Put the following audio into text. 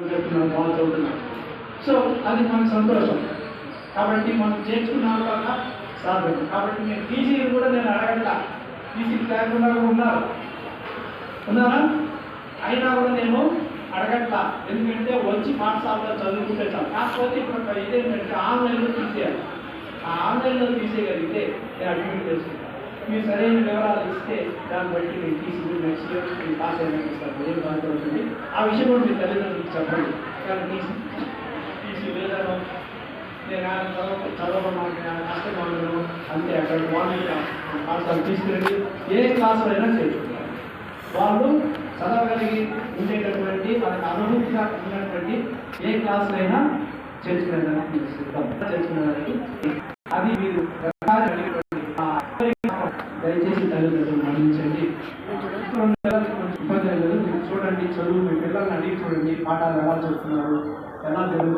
చెప్తున్నారు, బాగా చదువుతున్నారు. సో అది మనకు సంతోషం. కాబట్టి మనం చేర్చుకున్న వల్ల సాధ్యం. కాబట్టి నేను టీసీలు కూడా నేను అడగట్లా, టీసీలు లేకుండా ఉన్నారా, అయినా కూడా నేను అడగట్లా. ఎందుకంటే వచ్చి పాఠశాలలో చదువుకుంటే చాలు. కాకపోతే ఇప్పుడు ఇదేంటంటే ఆన్లైన్లో తీసేయాలి. ఆ ఆన్లైన్లో తీసేయగలిగితే నేను అడ్మిట్ చేసుకుంటాను. మీరు సరైన వివరాలు ఇస్తే దాన్ని బట్టి నేను టీసీ నెక్స్ట్ ఇయర్ మీరు పాస్ అయినా ఇస్తాను. ఏం బాధ్యత అవుతుంది ఆ విషయం కూడా మీ తల్లిదండ్రులకు చెప్పండి. కానీ టీసీ లేదనో నేను ఆయన చదవమని కష్టంగా ఉండను అంతే. అక్కడ మార్నింగ్ పాఠశాల తీసుకెళ్ళి ఏ క్లాసులో అయినా చేర్చుకుంటారు. వాళ్ళు చదవగలిగి ఉండేటటువంటి వాళ్ళకి అనుభూతిగా ఉన్నటువంటి ఏ క్లాసులో అయినా చేర్చుకునేదానికి చేర్చుకునేదానికి అది మీరు దయచేసి తల్లిదండ్రులు మరణించండి. ఇబ్బంది లేదు. మీరు చూడండి, చదువు మీ పిల్లల్ని అడిగి చూడండి, పాఠాలు ఎలా చెప్తున్నారు, ఎలా జరుగుతుంది.